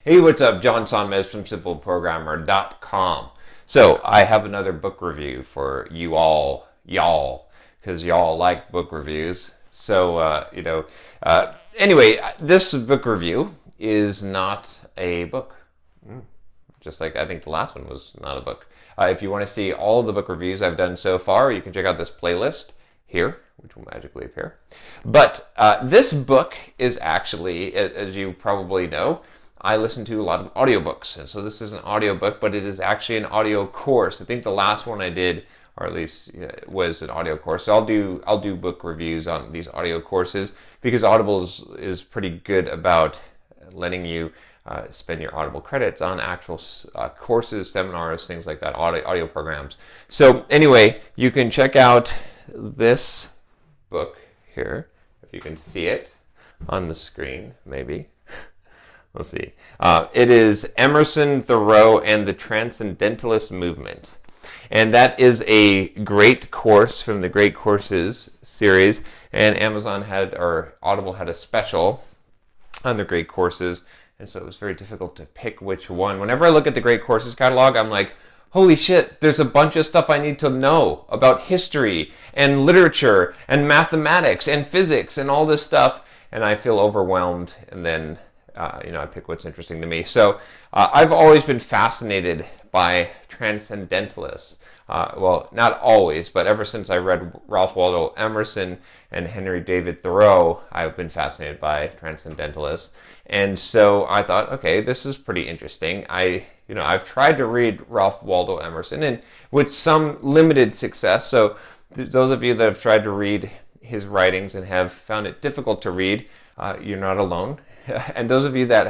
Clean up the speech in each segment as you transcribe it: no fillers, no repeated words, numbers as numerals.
Hey, what's up? John Sonmez from simpleprogrammer.com. So, I have another book review for you all, y'all, because y'all like book reviews. So, anyway, this book review is not a book. Just like I think the last one was not a book. If you want to see all the book reviews I've done so far, you can check out this playlist here, which will magically appear. But this book is actually, as you probably know, I listen to a lot of audiobooks. And so this is an audiobook, but it is actually an audio course. I think the last one I did, or at least was an audio course. So I'll do book reviews on these audio courses because Audible is pretty good about letting you spend your Audible credits on actual courses, seminars, things like that, audio programs. So anyway, you can check out this book here, if you can see it on the screen, maybe. We'll see. It is Emerson, Thoreau, and the Transcendentalist Movement. And that is a great course from the Great Courses series. And Audible had a special on the Great Courses. And so it was very difficult to pick which one. Whenever I look at the Great Courses catalog, I'm like, holy shit, there's a bunch of stuff I need to know about history and literature and mathematics and physics and all this stuff. And I feel overwhelmed, and then I pick what's interesting to me. So I've always been fascinated by transcendentalists. Well, not always, but ever since I read Ralph Waldo Emerson and Henry David Thoreau, I've been fascinated by transcendentalists. And so I thought, okay, this is pretty interesting. I've tried to read Ralph Waldo Emerson, and with some limited success. So those of you that have tried to read his writings and have found it difficult to read, you're not alone. And those of you that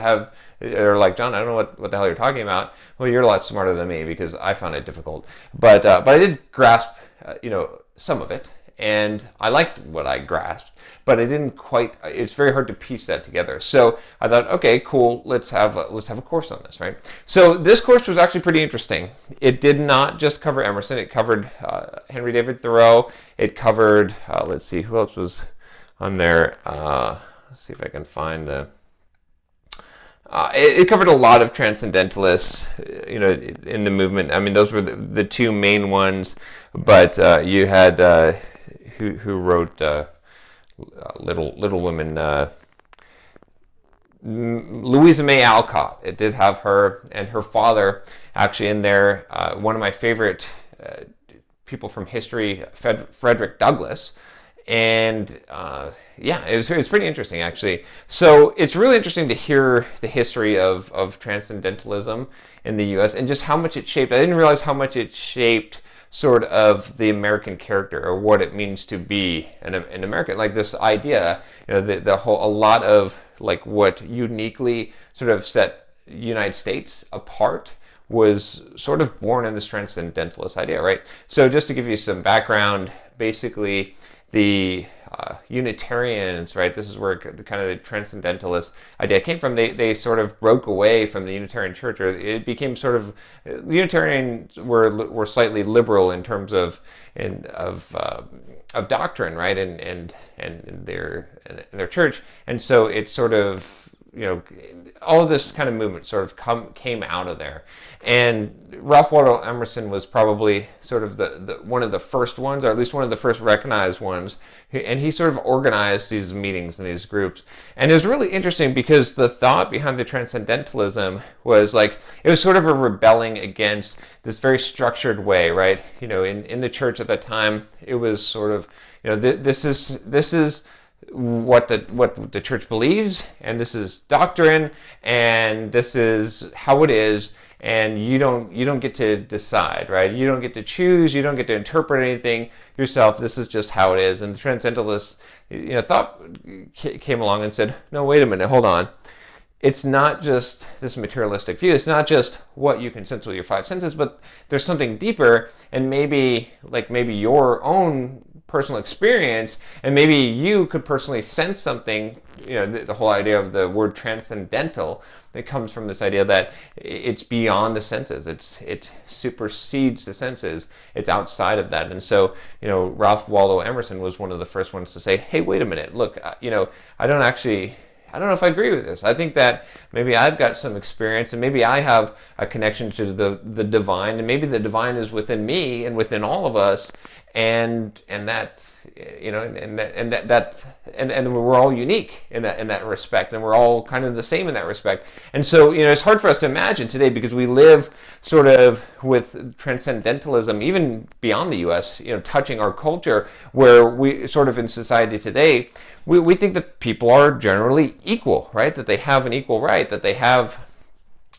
are like, John, I don't know what the hell you're talking about. Well, you're a lot smarter than me because I found it difficult. But I did grasp, some of it, and I liked what I grasped. But I didn't quite. It's very hard to piece that together. So I thought, okay, cool. Let's have a course on this, right? So this course was actually pretty interesting. It did not just cover Emerson. It covered Henry David Thoreau. It covered. Let's see, who else was on there. Let's see if I can find the. It covered a lot of transcendentalists, in the movement. I mean, those were the two main ones. But you had who wrote Little Women. Louisa May Alcott. It did have her and her father actually in there. One of my favorite people from history, Frederick Douglass. And it was pretty interesting, actually. So it's really interesting to hear the history of transcendentalism in the U.S. and just how much it shaped. I didn't realize how much it shaped sort of the American character, or what it means to be an American. Like this idea, a lot of like what uniquely sort of set the United States apart was sort of born in this transcendentalist idea, right? So just to give you some background, basically the Unitarians, right? This is where kind of the transcendentalist idea came from. They sort of broke away from the Unitarian Church, or it became sort of, the Unitarians were slightly liberal in terms of doctrine, right? And their church, and so it sort of, all of this kind of movement sort of came out of there. And Ralph Waldo Emerson was probably sort of the one of the first ones, or at least one of the first recognized ones. And he sort of organized these meetings and these groups. And it was really interesting because the thought behind the transcendentalism was like, it was sort of a rebelling against this very structured way, right? In the church at that time, it was sort of, this is what the church believes, and this is doctrine, and this is how it is, and you don't get to decide, right? You don't get to choose, you don't get to interpret anything yourself. This is just how it is. And the transcendentalists, thought came along and said, no, wait a minute, hold on. It's not just this materialistic view. It's not just what you can sense with your five senses, but there's something deeper, and maybe your own personal experience, and maybe you could personally sense something. The whole idea of the word transcendental, it comes from this idea that it's beyond the senses. It supersedes the senses. It's outside of that. And so, Ralph Waldo Emerson was one of the first ones to say, hey, wait a minute, look, I don't actually I don't know if I agree with this. I think that maybe I've got some experience, and maybe I have a connection to the divine, and maybe the divine is within me and within all of us, and that, you know, and we're all unique in that respect, and we're all kind of the same in that respect. And so, you know, it's hard for us to imagine today, because we live sort of with transcendentalism, even beyond the U.S., you know, touching our culture, where we sort of in society today, we think that people are generally equal, right? That they have an equal right, that they have,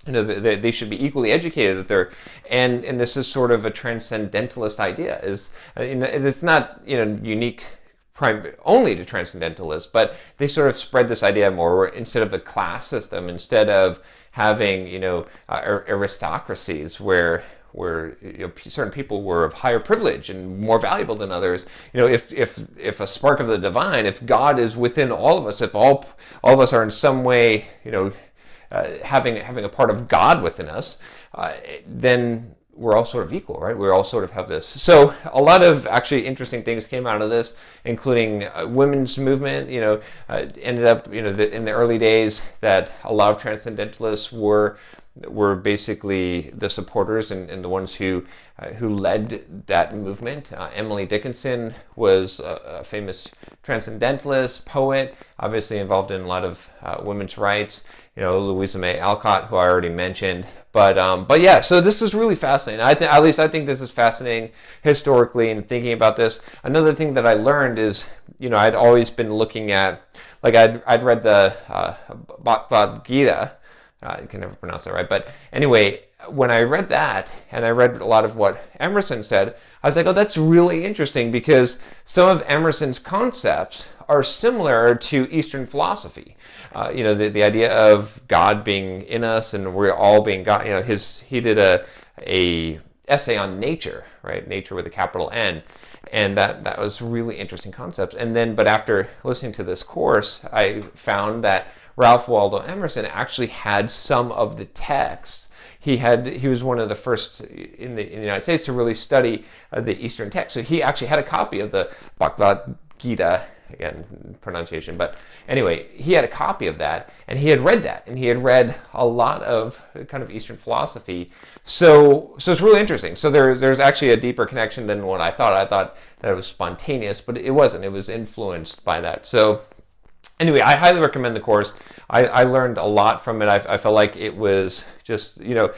you know, they should be equally educated, that they're, and this is sort of a transcendentalist idea. Is, you know, it's not, you know, unique only to transcendentalists, but they sort of spread this idea more, where instead of a class system, instead of having, you know, aristocracies where you know, certain people were of higher privilege and more valuable than others. You know, if a spark of the divine, if God is within all of us, if all of us are in some way, you know, having a part of God within us, then we're all sort of equal, right? We all sort of have this. So a lot of actually interesting things came out of this, including women's movement. You know, ended up, you know, in the early days, that a lot of transcendentalists were basically the supporters and the ones who led that movement. Emily Dickinson was a famous transcendentalist, poet, obviously involved in a lot of women's rights. You know, Louisa May Alcott, who I already mentioned. But yeah, so this is really fascinating. At least I think this is fascinating historically, and thinking about this. Another thing that I learned is, you know, I'd always been looking at, like, I'd read the Bhagavad Gita. I can never pronounce that right. But anyway, when I read that, and I read a lot of what Emerson said, I was like, oh, that's really interesting, because some of Emerson's concepts are similar to Eastern philosophy. You know, the idea of God being in us, and we're all being God. You know, he did a essay on nature, right? Nature with a capital N. And that was really interesting concepts. And then, but after listening to this course, I found that Ralph Waldo Emerson actually had some of the texts. He was one of the first in the United States to really study the Eastern text. So he actually had a copy of the Bhagavad Gita, again, pronunciation, but anyway, he had a copy of that, and he had read that, and he had read a lot of kind of Eastern philosophy. So it's really interesting. So there's actually a deeper connection than what I thought. I thought that it was spontaneous, but it wasn't. It was influenced by that. So anyway, I highly recommend the course. I learned a lot from it. I felt like it was just, you know,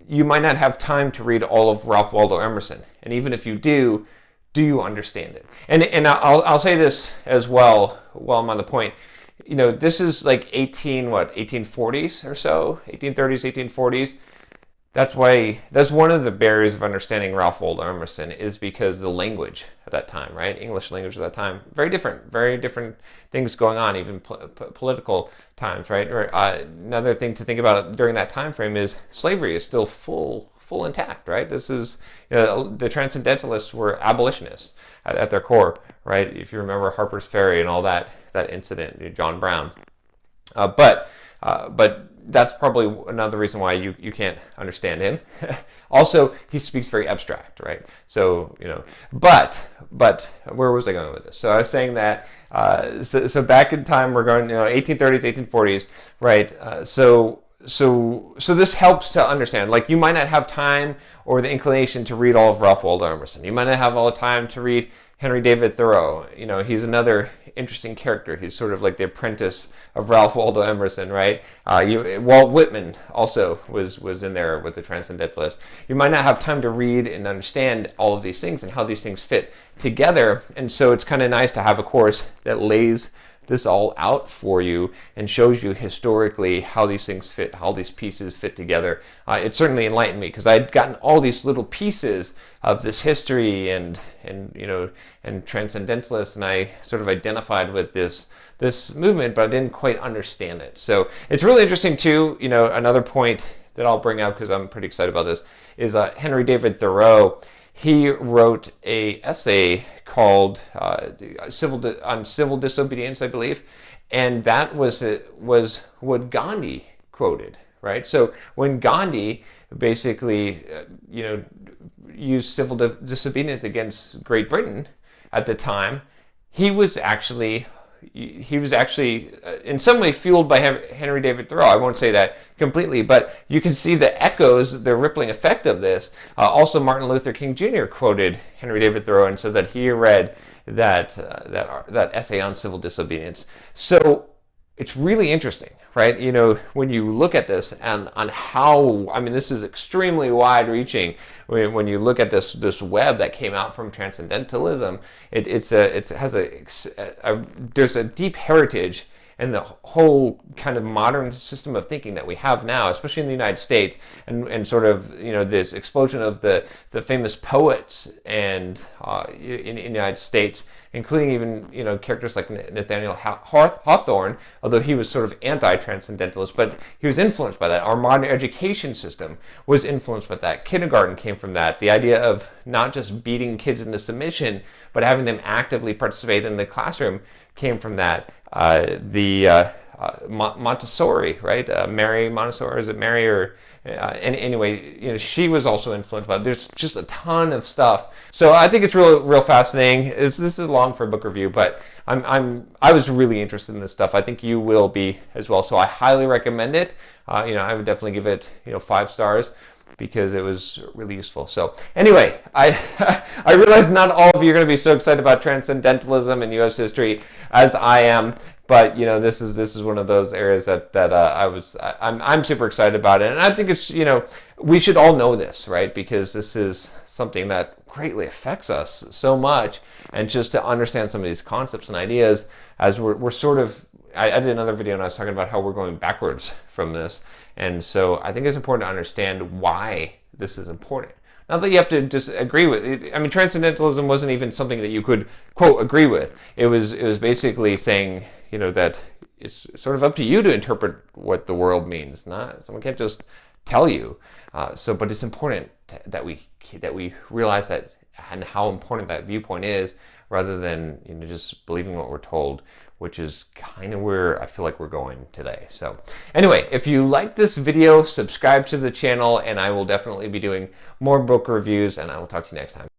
you might not have time to read all of Ralph Waldo Emerson, and even if you do you understand it? And I'll say this as well while I'm on the point. You know, this is like 1840s or so, 1830s, 1840s. That's one of the barriers of understanding Ralph Waldo Emerson, is because the language at that time, right? English language at that time, very different things going on, even political times, right? Or, another thing to think about during that time frame is slavery is still full intact, right? This is, you know, the Transcendentalists were abolitionists at their core, right? If you remember Harper's Ferry and all that incident, John Brown. But that's probably another reason why you can't understand him. Also, he speaks very abstract, right? So, you know, but where was I going with this? So I was saying that, so back in time, we're going, you know, 1830s, 1840s, right? So this helps to understand. Like, you might not have time or the inclination to read all of Ralph Waldo Emerson. You might not have all the time to read Henry David Thoreau. You know, he's another interesting character. He's sort of like the apprentice of Ralph Waldo Emerson, right? Walt Whitman also was in there with the Transcendentalists. You might not have time to read and understand all of these things and how these things fit together. And so it's kind of nice to have a course that lays this all out for you and shows you historically how these things fit, how these pieces fit together. It certainly enlightened me, because I'd gotten all these little pieces of this history and you know, and Transcendentalists, and I sort of identified with this movement, but I didn't quite understand it. So it's really interesting too. You know, another point that I'll bring up, because I'm pretty excited about this, is Henry David Thoreau. He wrote a essay called on civil disobedience, I believe, and that was what Gandhi quoted, right? So when Gandhi basically, you know, used civil disobedience against Great Britain at the time, he was actually, he was actually in some way fueled by Henry David Thoreau. I won't say that completely, but you can see the echoes, the rippling effect of this. Also, Martin Luther King Jr. quoted Henry David Thoreau and said that he read that essay on civil disobedience. So it's really interesting, right? You know, when you look at this and on how, I mean, this is extremely wide-reaching. When you look at this web that came out from Transcendentalism, there's a deep heritage in the whole kind of modern system of thinking that we have now, especially in the United States, and sort of, you know, this explosion of the famous poets and in the United States, including even, you know, characters like Nathaniel Hawthorne, although he was sort of anti-transcendentalist, but he was influenced by that. Our modern education system was influenced by that. Kindergarten came from that. The idea of not just beating kids into submission, but having them actively participate in the classroom came from that. Montessori, right? Mary Montessori, is it Mary or anyway? You know, she was also influenced by it. There's just a ton of stuff. So I think it's real fascinating. This is long for a book review, but I was really interested in this stuff. I think you will be as well. So I highly recommend it. You know, I would definitely give it, you know, 5 stars, because it was really useful. So anyway, I realize not all of you are going to be so excited about transcendentalism and U.S. history as I am, but you know, this is one of those areas that I'm super excited about it, and I think it's, you know, we should all know this, right? Because this is something that greatly affects us so much, and just to understand some of these concepts and ideas as we're sort of. I did another video and I was talking about how we're going backwards from this. And so I think it's important to understand why this is important. Not that you have to just agree with it. I mean, Transcendentalism wasn't even something that you could, quote, agree with. It was basically saying, you know, that it's sort of up to you to interpret what the world means. Not someone can't just tell you. But it's important that we realize that and how important that viewpoint is, rather than, you know, just believing what we're told, which is kind of where I feel like we're going today. So anyway, if you like this video, subscribe to the channel, and I will definitely be doing more book reviews, and I will talk to you next time.